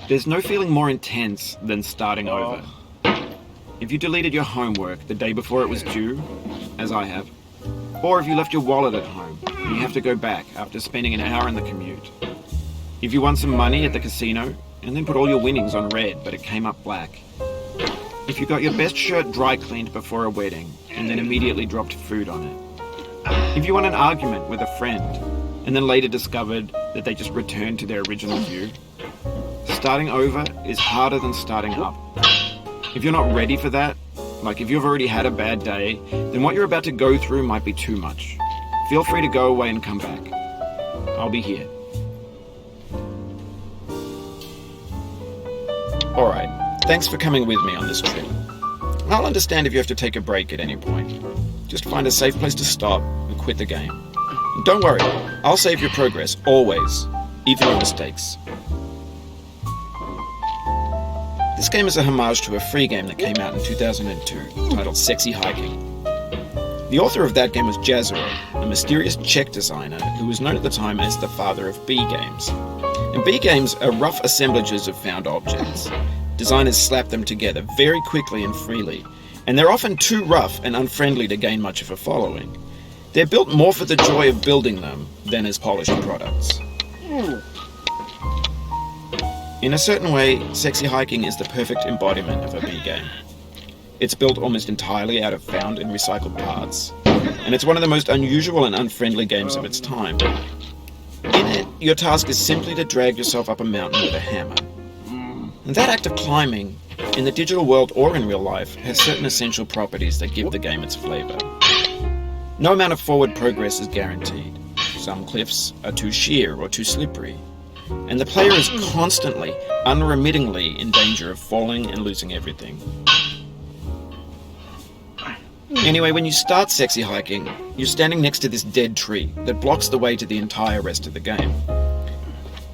There's no feeling more intense than starting over. If you deleted your homework the day before it was due, as I have, or if you left your wallet at home and you have to go back after spending an hour in the commute. If you won some money at the casino and then put all your winnings on red but it came up black. If you got your best shirt dry cleaned before a wedding and then immediately dropped food on it. If you won an argument with a friend and then later discovered that they just returned to their original view. Starting over is harder than starting up. If you're not ready for that, like if you've already had a bad day, then what you're about to go through might be too much. Feel free to go away and come back. I'll be here. Alright, thanks for coming with me on this trip. I'll understand if you have to take a break at any point. Just find a safe place to stop and quit the game. And don't worry, I'll save your progress, always, even your mistakes. This game is a homage to a free game that came out in 2002, titled Sexy Hiking. The author of that game was Jazero, a mysterious Czech designer who was known at the time as the father of B games. And B games are rough assemblages of found objects. Designers slap them together very quickly and freely, and they're often too rough and unfriendly to gain much of a following. They're built more for the joy of building them than as polished products. In a certain way, Sexy Hiking is the perfect embodiment of a B game. It's built almost entirely out of found and recycled parts, and it's one of the most unusual and unfriendly games of its time. In it, your task is simply to drag yourself up a mountain with a hammer. And that act of climbing, in the digital world or in real life, has certain essential properties that give the game its flavor. No amount of forward progress is guaranteed. Some cliffs are too sheer or too slippery. And the player is constantly, unremittingly in danger of falling and losing everything. Anyway, when you start Sexy Hiking, you're standing next to this dead tree that blocks the way to the entire rest of the game.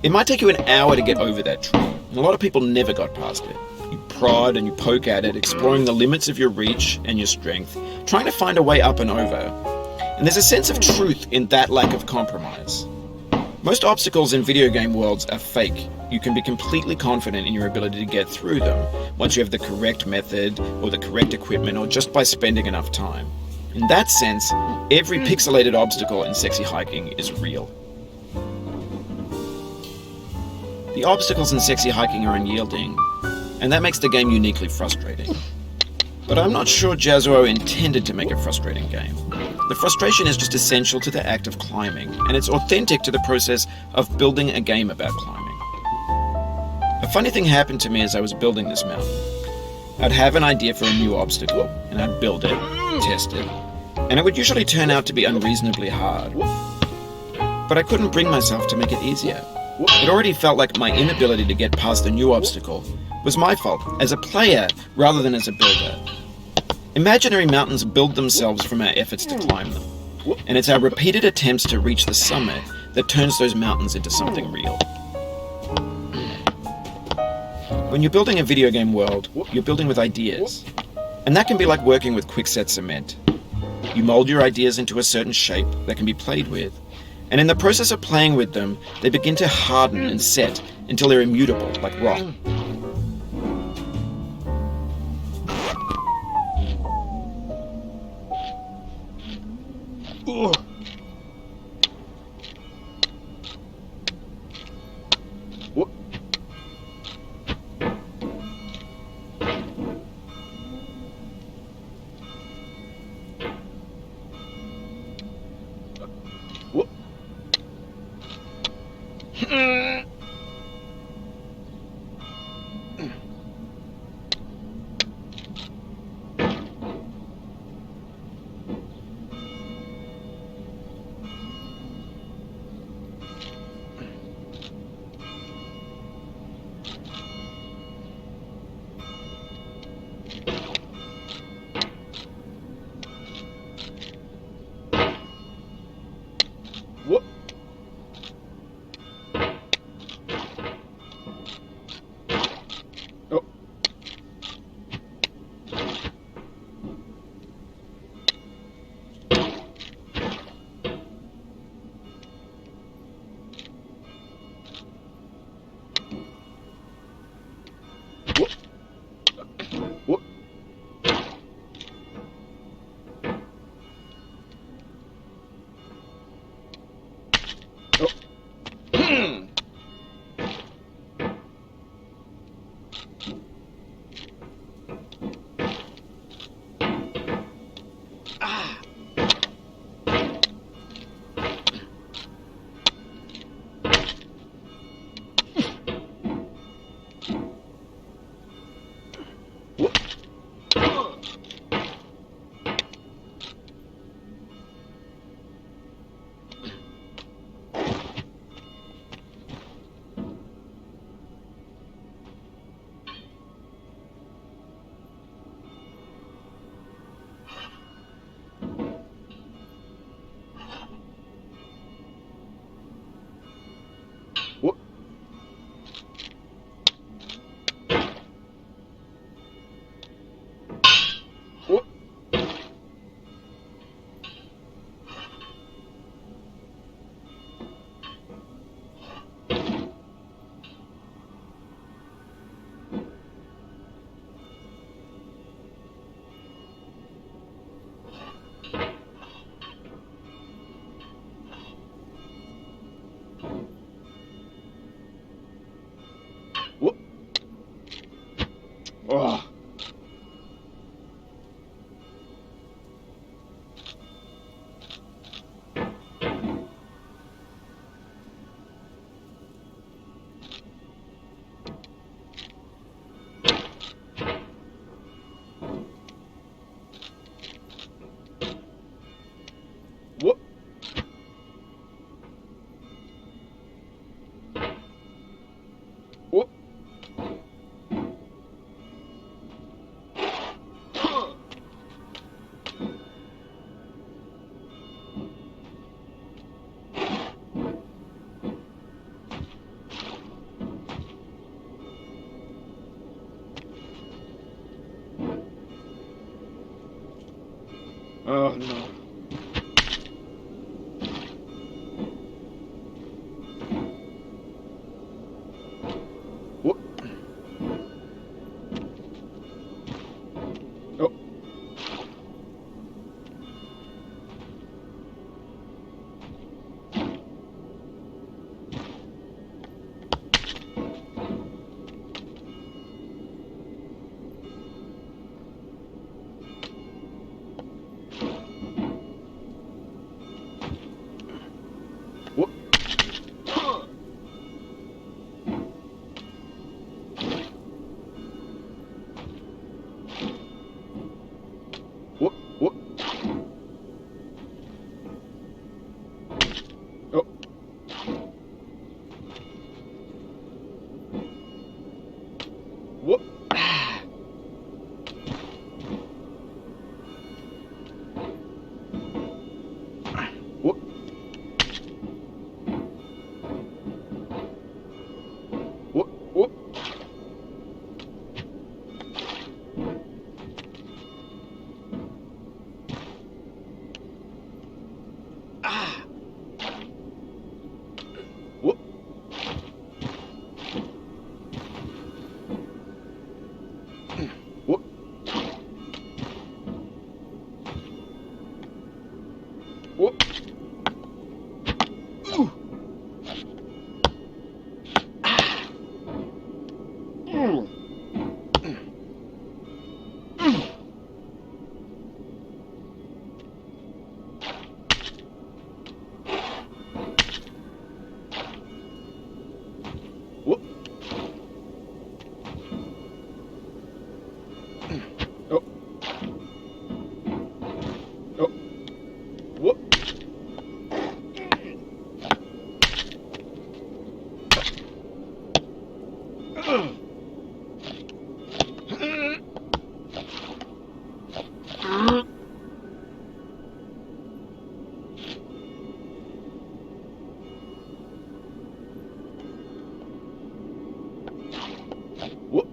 It might take you an hour to get over that tree, and a lot of people never got past it. You prod and you poke at it, exploring the limits of your reach and your strength, trying to find a way up and over. And there's a sense of truth in that lack of compromise. Most obstacles in video game worlds are fake. You can be completely confident in your ability to get through them once you have the correct method or the correct equipment or just by spending enough time. In that sense, every pixelated obstacle in Sexy Hiking is real. The obstacles in Sexy Hiking are unyielding, and that makes the game uniquely frustrating. But I'm not sure Jazero intended to make a frustrating game. The frustration is just essential to the act of climbing, and it's authentic to the process of building a game about climbing. A funny thing happened to me as I was building this mountain. I'd have an idea for a new obstacle, and I'd build it, test it, and it would usually turn out to be unreasonably hard. But I couldn't bring myself to make it easier. It already felt like my inability to get past the new obstacle was my fault, as a player rather than as a builder. Imaginary mountains build themselves from our efforts to climb them, and it's our repeated attempts to reach the summit that turns those mountains into something real. When you're building a video game world, you're building with ideas, and that can be like working with quickset cement. You mold your ideas into a certain shape that can be played with, and in the process of playing with them, they begin to harden and set until they're immutable, like rock. Oh. Whoop. Whoop. Oh no. Whoop. Oh. Whoop. Whoop. Whoop. Oh. Whoop. Whoop. Whoop. Whoop. Ah. Whoop. Whoop. Whoop. Ooh. Ah. Mm. Mm. Whoop. Oh. Oh. Whoop. Ugh. Whoop.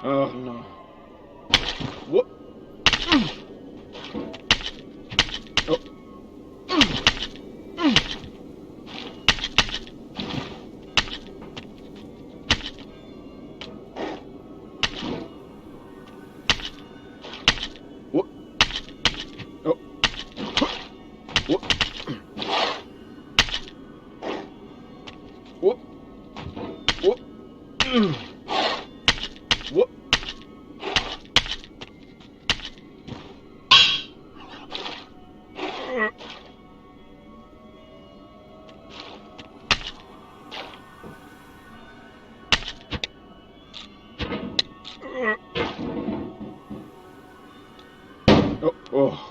Oh no. Whoop. Oh. Whoop. Oh. Whoop. Whoop. Whoop. Whoop. Oh, oh.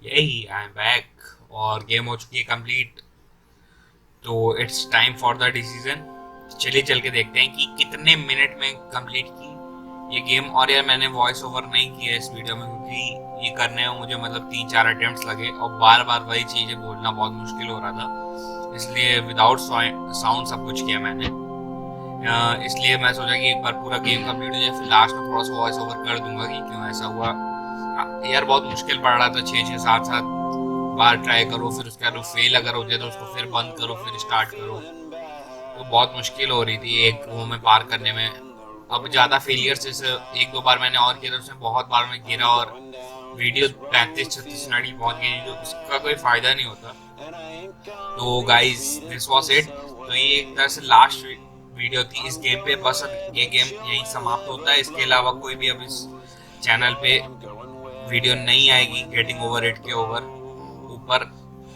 यही I am back और game हो चुकी है complete. तो it's time for the decision. चलिए चल के देखते हैं कि कितने मिनट में कंप्लीट की ये गेम। और यार मैंने वॉइस ओवर नहीं किया इस वीडियो में क्योंकि ये करने में मुझे मतलब 3-4 अटेम्प्ट्स लगे और बार बार वही चीज़ें बोलना बहुत मुश्किल हो रहा था, इसलिए विदाउट साउंड सब कुछ किया मैंने। इसलिए मैं सोचा कि एक बार पूरा गेम कंप्लीट हो जाए फिर लास्ट में थोड़ा सा वॉइस ओवर कर दूंगा कि क्यों ऐसा हुआ। यार बहुत मुश्किल पड़ रहा था, 6-6 7-7 बार ट्राई करो, फिर उसके बाद फेल अगर हो जाए तो उसको फिर बंद करो फिर स्टार्ट करो, तो बहुत मुश्किल हो रही थी एक वो में पार करने में। अब ज़्यादा फेलियर से 1-2 बार मैंने और किया तो उसमें बहुत बार मैं गिरा और वीडियो 35-36 मिनट की पहुंच गई, जो उसका कोई फ़ायदा नहीं होता। तो गाइज दिस वॉज इट। तो ये एक तरह से लास्ट वीडियो थी इस गेम पे, बस अब ये गेम यहीं समाप्त होता है। इसके अलावा कोई भी अब इस चैनल पे वीडियो नहीं आएगी गेटिंग ओवर इट के ऊपर।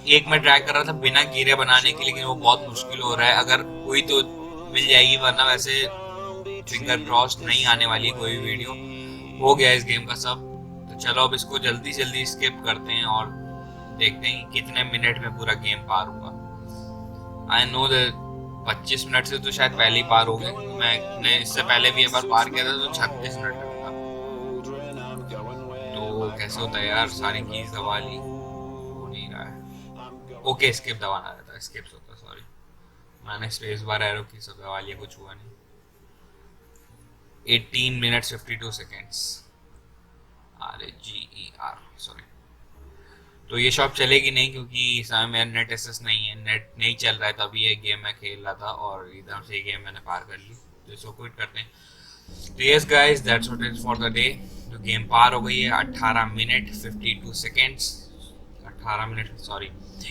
एक मैं ट्राई कर रहा था बिना गिरे बनाने की, लेकिन वो बहुत मुश्किल हो रहा है। अगर हुई तो मिल जाएगी, वरना वैसे फिंगर क्रॉस्ड नहीं आने वाली कोई वीडियो। हो गया इस गेम का सब। तो चलो अब इसको जल्दी जल्दी स्किप करते हैं और देखते हैं कि कितने मिनट में पूरा गेम पार हुआ। आई नो दैट 25 मिनट से तो शायद पहले ही पार हो गया, मैंने इससे पहले भी एक बार पार किया था तो 36 मिनट लगता। तो कैसे होता है यार, सारी कीज दबा ली, हो नहीं रहा है। ओके स्किप दबाना रहता है, स्किप होता, सॉरी मैंने स्पेस बार एरो की सब दबा लिया, कुछ हुआ नहीं। 18 मिनट्स 52 सेकेंड्स RGER सॉरी। तो ये शॉप चलेगी नहीं क्योंकि इस समय मेरा नेट एक्सेस नहीं है, नेट नहीं चल रहा है, तभी ये गेम मैं खेल रहा था और एकदम से ये गेम मैंने पार कर ली। तो इसको क्विट करते हैं। तो yes guys that's what is for the day. जो गेम पार हो गई है 18 minute 52 seconds, 18 minute sorry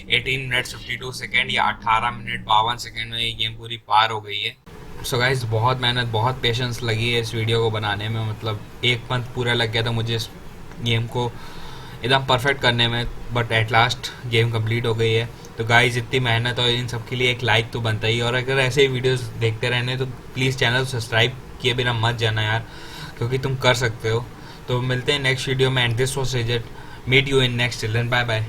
18 minute 52 second या 18 मिनट 52 सेकेंड में ये गेम पूरी पार हो गई है। सो गाइस बहुत मेहनत बहुत पेशेंस लगी है इस वीडियो को बनाने में, मतलब 1 मंथ पूरा लग गया था मुझे इस गेम को एकदम परफेक्ट करने में, but at last game complete हो गई है। तो गाइस इतनी मेहनत और इन सब के लिए एक लाइक तो बनता ही, और अगर ऐसे ही वीडियोस देखते रहने तो प्लीज़ चैनल सब्सक्राइब किए बिना मत जाना यार, क्योंकि तुम कर सकते हो। तो मिलते हैं नेक्स्ट वीडियो में and this was result, meet you in next children, bye bye.